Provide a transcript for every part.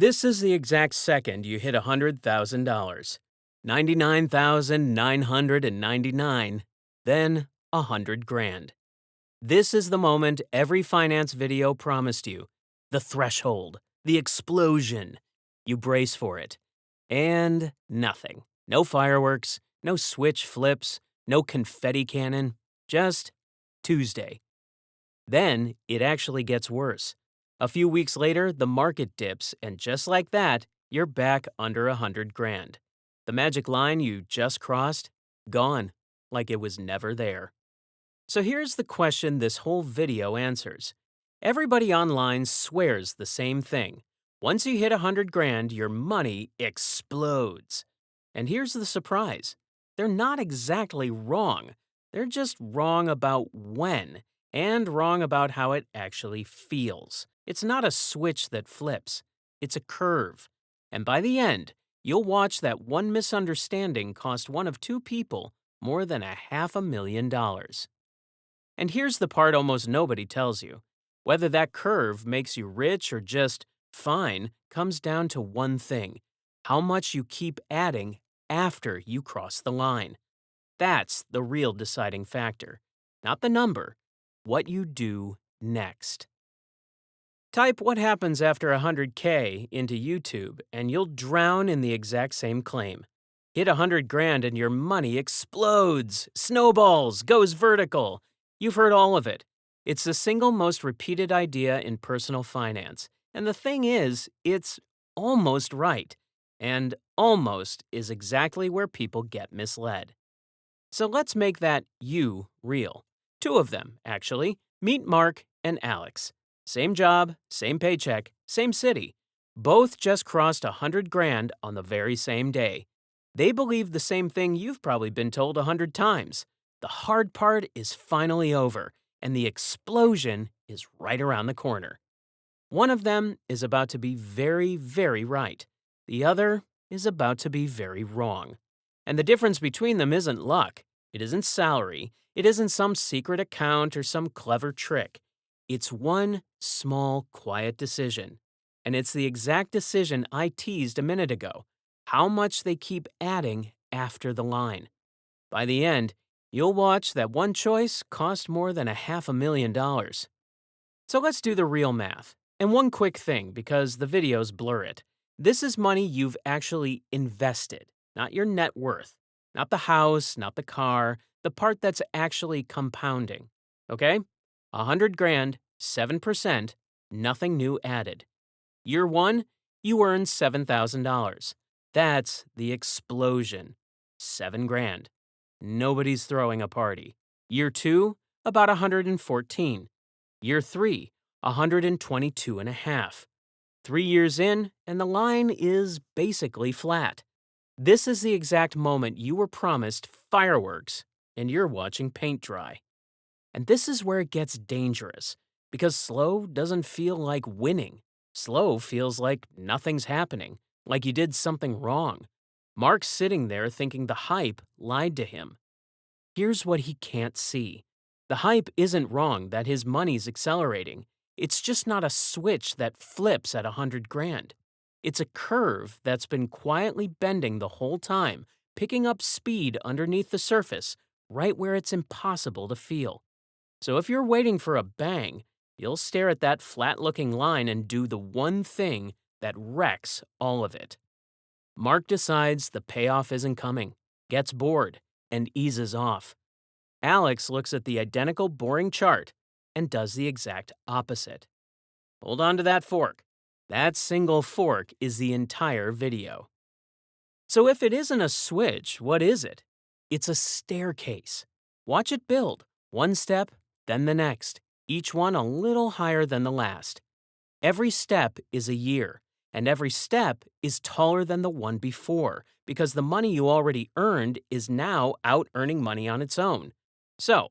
This is the exact second you hit $100,000. 99,999, then 100 grand. This is the moment every finance video promised you. The threshold, the explosion. You brace for it. And nothing. No fireworks, no switch flips, no confetti cannon, just Tuesday. Then it actually gets worse. A few weeks later, the market dips, and just like that, you're back under 100 grand. The magic line you just crossed, gone, like it was never there. So here's the question this whole video answers. Everybody online swears the same thing. Once you hit 100 grand, your money explodes. And here's the surprise. They're not exactly wrong. They're just wrong about when, and wrong about how it actually feels. It's not a switch that flips. It's a curve. And by the end, you'll watch that one misunderstanding cost one of two people more than $500,000. And here's the part almost nobody tells you. Whether that curve makes you rich or just fine comes down to one thing: how much you keep adding after you cross the line. That's the real deciding factor. Not the number, what you do next. Type what happens after 100K into YouTube and you'll drown in the exact same claim. Hit 100 grand and your money explodes, snowballs, goes vertical. You've heard all of it. It's the single most repeated idea in personal finance. And the thing is, it's almost right. And almost is exactly where people get misled. So let's make that you real. Two of them, actually. Meet Mark and Alex. Same job, same paycheck, same city. Both just crossed 100 grand on the very same day. They believe the same thing you've probably been told 100 times. The hard part is finally over, and the explosion is right around the corner. One of them is about to be very, very right. The other is about to be very wrong. And the difference between them isn't luck. It isn't salary. It isn't some secret account or some clever trick. It's one small, quiet decision. And it's the exact decision I teased a minute ago: how much they keep adding after the line. By the end, you'll watch that one choice cost more than $500,000. So let's do the real math. And one quick thing, because the videos blur it. This is money you've actually invested, not your net worth. Not the house, not the car, the part that's actually compounding. Okay? 100 grand, 7%, nothing new added. Year one, you earn $7,000. That's the explosion. 7 grand. Nobody's throwing a party. Year two, about 114. Year three, 122 and a half. 3 years in, and the line is basically flat. This is the exact moment you were promised fireworks, and you're watching paint dry. And this is where it gets dangerous, because slow doesn't feel like winning. Slow feels like nothing's happening, like you did something wrong. Mark's sitting there thinking the hype lied to him. Here's what he can't see. The hype isn't wrong that his money's accelerating. It's just not a switch that flips at 100 grand. It's a curve that's been quietly bending the whole time, picking up speed underneath the surface, right where it's impossible to feel. So if you're waiting for a bang, you'll stare at that flat-looking line and do the one thing that wrecks all of it. Mark decides the payoff isn't coming, gets bored, and eases off. Alex looks at the identical boring chart and does the exact opposite. Hold on to that fork. That single fork is the entire video. So if it isn't a switch, what is it? It's a staircase. Watch it build, one step, then the next, each one a little higher than the last. Every step is a year, and every step is taller than the one before, because the money you already earned is now out earning money on its own. So,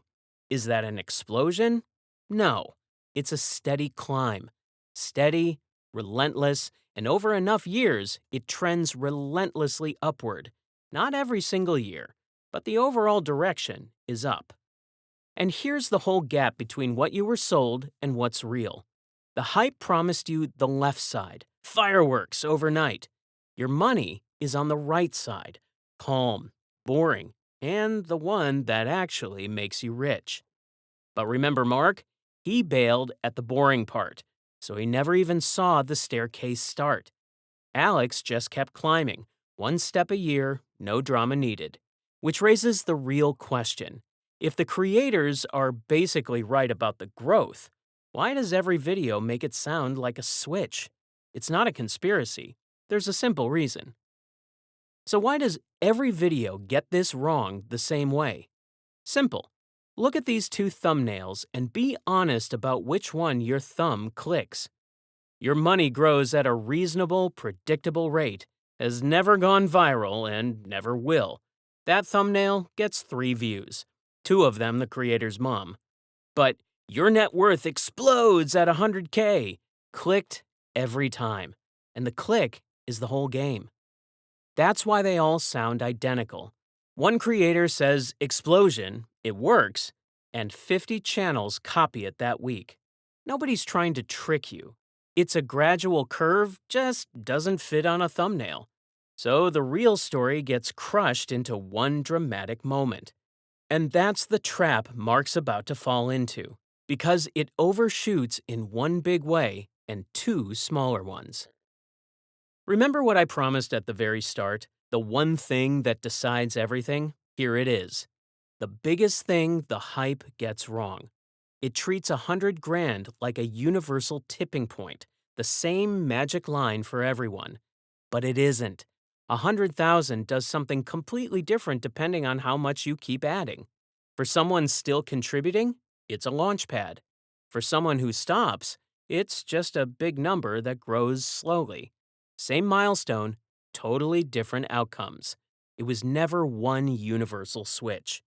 is that an explosion? No, it's a steady climb. Steady, relentless, and over enough years, it trends relentlessly upward. Not every single year, but the overall direction is up. And here's the whole gap between what you were sold and what's real. The hype promised you the left side, Fireworks overnight. Your money is on the right side, calm, boring, and the one that actually makes you rich. But remember Mark? He bailed at the boring part, so he never even saw the staircase start. Alex just kept climbing, one step a year, no drama needed. Which raises the real question. If the creators are basically right about the growth, why does every video make it sound like a switch? It's not a conspiracy. There's a simple reason. So why does every video get this wrong the same way? Simple. Look at these two thumbnails and be honest about which one your thumb clicks. Your money grows at a reasonable, predictable rate, has never gone viral, and never will. That thumbnail gets 3 views, 2 of them the creator's mom. But your net worth explodes at 100K, clicked every time. And the click is the whole game. That's why they all sound identical. One creator says explosion, it works, and 50 channels copy it that week. Nobody's trying to trick you. It's a gradual curve, just doesn't fit on a thumbnail. So the real story gets crushed into one dramatic moment. And that's the trap Mark's about to fall into, because it overshoots in one big way and 2 smaller ones. Remember what I promised at the very start? The one thing that decides everything? Here it is. The biggest thing the hype gets wrong. It treats 100 grand like a universal tipping point, the same magic line for everyone. But it isn't. 100,000 does something completely different depending on how much you keep adding. For someone still contributing, it's a launch pad. For someone who stops, it's just a big number that grows slowly. Same milestone, totally different outcomes. It was never one universal switch.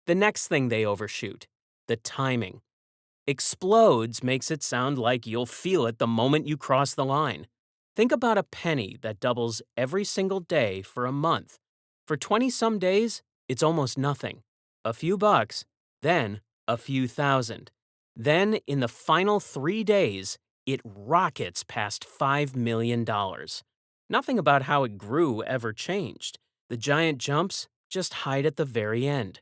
The next thing they overshoot, the timing. Explodes makes it sound like you'll feel it the moment you cross the line. Think about a penny that doubles every single day for a month. For 20-some days, it's almost nothing. A few bucks, then a few thousand. Then, in the final 3 days, it rockets past $5 million. Nothing about how it grew ever changed. The giant jumps just hide at the very end.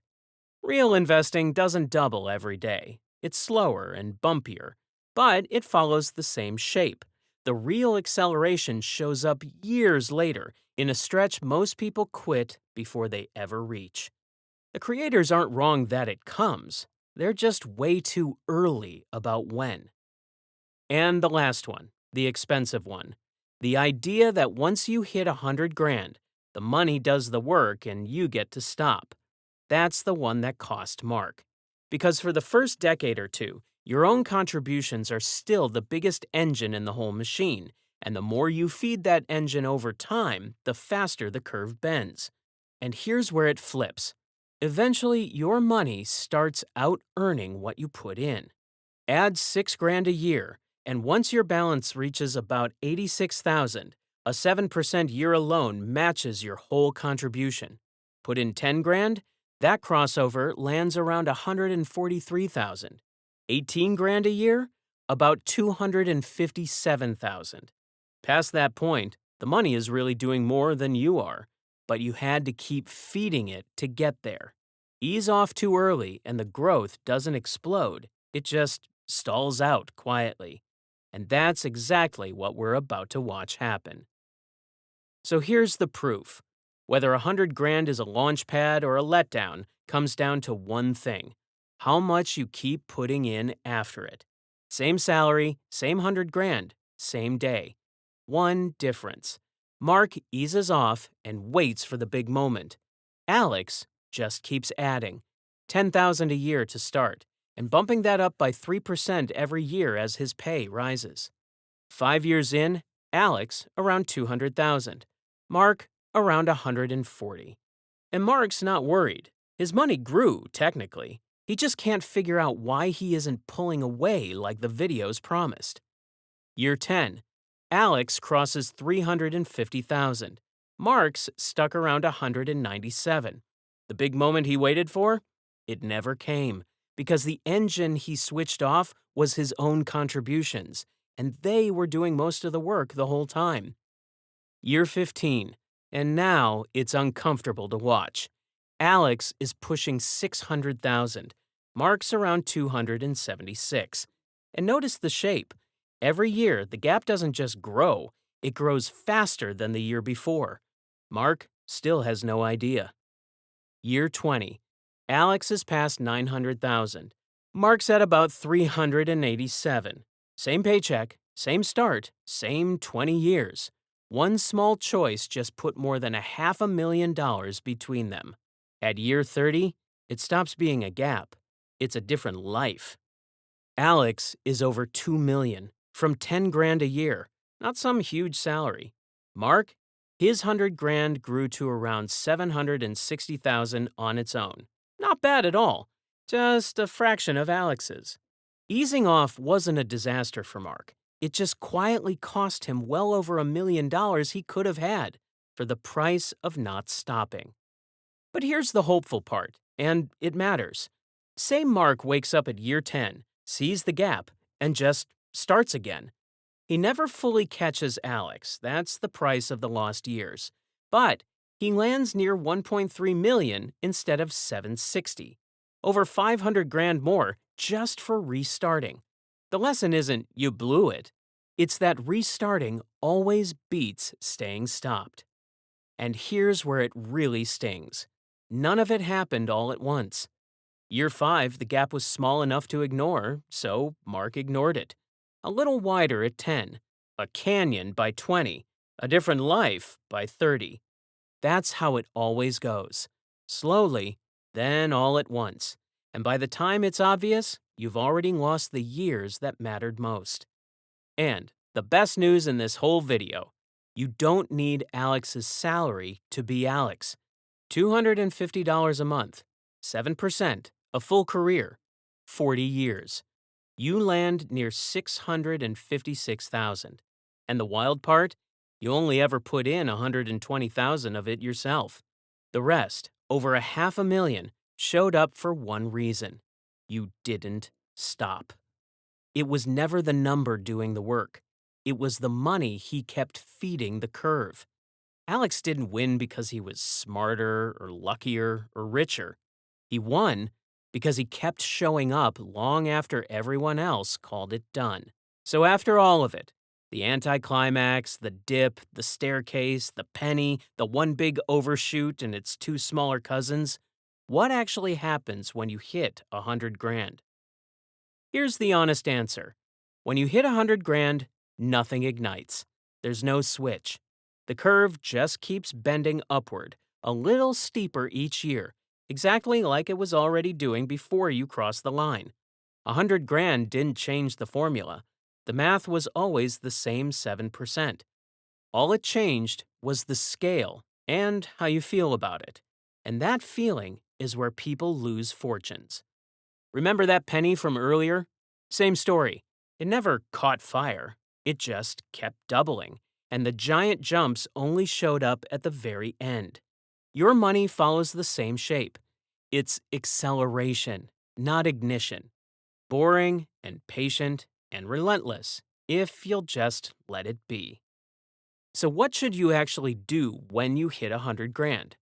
Real investing doesn't double every day. It's slower and bumpier, but it follows the same shape. The real acceleration shows up years later in a stretch most people quit before they ever reach. The creators aren't wrong that it comes. They're just way too early about when. And the last one, the expensive one. The idea that once you hit 100 grand, the money does the work and you get to stop. That's the one that cost Mark. Because for the first decade or two, your own contributions are still the biggest engine in the whole machine, and the more you feed that engine over time, the faster the curve bends. And here's where it flips. Eventually, your money starts out-earning what you put in. Add 6 grand a year, and once your balance reaches about 86,000, a 7% year alone matches your whole contribution. Put in 10 grand, that crossover lands around 143,000. 18 grand a year, about 257,000. Past that point, the money is really doing more than you are, but you had to keep feeding it to get there. Ease off too early and the growth doesn't explode, it just stalls out quietly. And that's exactly what we're about to watch happen. So here's the proof. Whether 100 grand is a launch pad or a letdown comes down to one thing: how much you keep putting in after it. Same salary, same 100 grand, same day. One difference. Mark eases off and waits for the big moment. Alex just keeps adding. 10,000 a year to start, and bumping that up by 3% every year as his pay rises. 5 years in, Alex around 200,000. Mark around 140. And Mark's not worried. His money grew, technically. He just can't figure out why he isn't pulling away like the videos promised. Year 10. Alex crosses 350,000. Mark's stuck around 197. The big moment he waited for? It never came, because the engine he switched off was his own contributions, and they were doing most of the work the whole time. Year 15, and now it's uncomfortable to watch. Alex is pushing 600,000. Mark's around 276. And notice the shape. Every year, the gap doesn't just grow, it grows faster than the year before. Mark still has no idea. Year 20. Alex is past 900,000. Mark's at about 387. Same paycheck, same start, same 20 years. One small choice just put more than $500,000 between them. At year 30, it stops being a gap. It's a different life. Alex is over 2 million from 10 grand a year, not some huge salary. Mark, his 100 grand grew to around 760,000 on its own. Not bad at all, just a fraction of Alex's. Easing off wasn't a disaster for Mark. It just quietly cost him well over $1 million he could have had for the price of not stopping. But here's the hopeful part, and it matters. Say Mark wakes up at year 10, sees the gap, and just starts again. He never fully catches Alex, that's the price of the lost years. But he lands near 1.3 million instead of 760. Over 500 grand more just for restarting. The lesson isn't you blew it. It's that restarting always beats staying stopped. And here's where it really stings. None of it happened all at once. Year 5, the gap was small enough to ignore, so Mark ignored it. A little wider at 10, a canyon by 20, a different life by 30. That's how it always goes. Slowly, then all at once. And by the time it's obvious, you've already lost the years that mattered most. And the best news in this whole video, you don't need Alex's salary to be Alex. $250 a month, 7%, a full career, 40 years. You land near 656,000. And the wild part? You only ever put in 120,000 of it yourself. The rest, over $500,000, showed up for one reason. You didn't stop. It was never the number doing the work. It was the money he kept feeding the curve. Alex didn't win because he was smarter or luckier or richer. He won because he kept showing up long after everyone else called it done. So after all of it, the anticlimax, the dip, the staircase, the penny, the one big overshoot and its two smaller cousins, what actually happens when you hit 100 grand? Here's the honest answer. When you hit 100 grand, nothing ignites. There's no switch. The curve just keeps bending upward, a little steeper each year, exactly like it was already doing before you crossed the line. 100 grand didn't change the formula. The math was always the same 7%. All it changed was the scale and how you feel about it. And that feeling is where people lose fortunes. Remember that penny from earlier? Same story. It never caught fire. It just kept doubling, and the giant jumps only showed up at the very end. Your money follows the same shape. It's acceleration, not ignition. Boring and patient and relentless, if you'll just let it be. So what should you actually do when you hit 100 grand?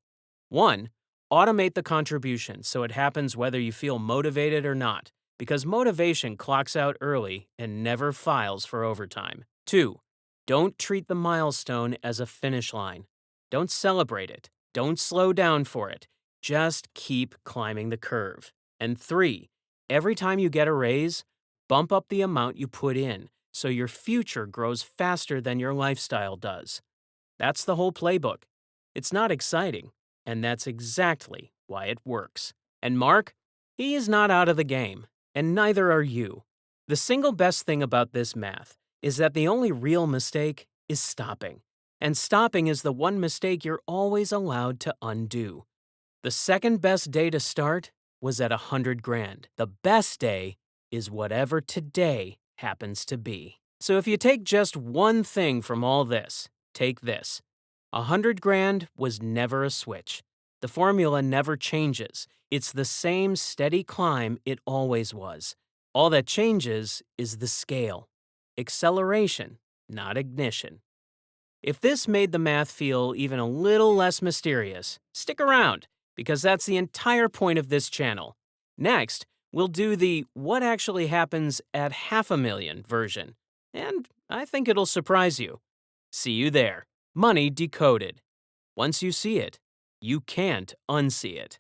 1. Automate the contribution so it happens whether you feel motivated or not, because motivation clocks out early and never files for overtime. 2. Don't treat the milestone as a finish line. Don't celebrate it. Don't slow down for it. Just keep climbing the curve. And 3. Every time you get a raise, bump up the amount you put in so your future grows faster than your lifestyle does. That's the whole playbook. It's not exciting, and that's exactly why it works. And Mark, he is not out of the game, and neither are you. The single best thing about this math is that the only real mistake is stopping. And stopping is the one mistake you're always allowed to undo. The second best day to start was at 100 grand. The best day is whatever today happens to be. So if you take just one thing from all this, take this. 100 grand was never a switch. The formula never changes. It's the same steady climb it always was. All that changes is the scale. acceleration, not ignition. If this made the math feel even a little less mysterious, stick around, because that's the entire point of this channel. Next, we'll do the what actually happens at 500,000 version, and I think it'll surprise you. See you there. Money Decoded. Once you see it, you can't unsee it.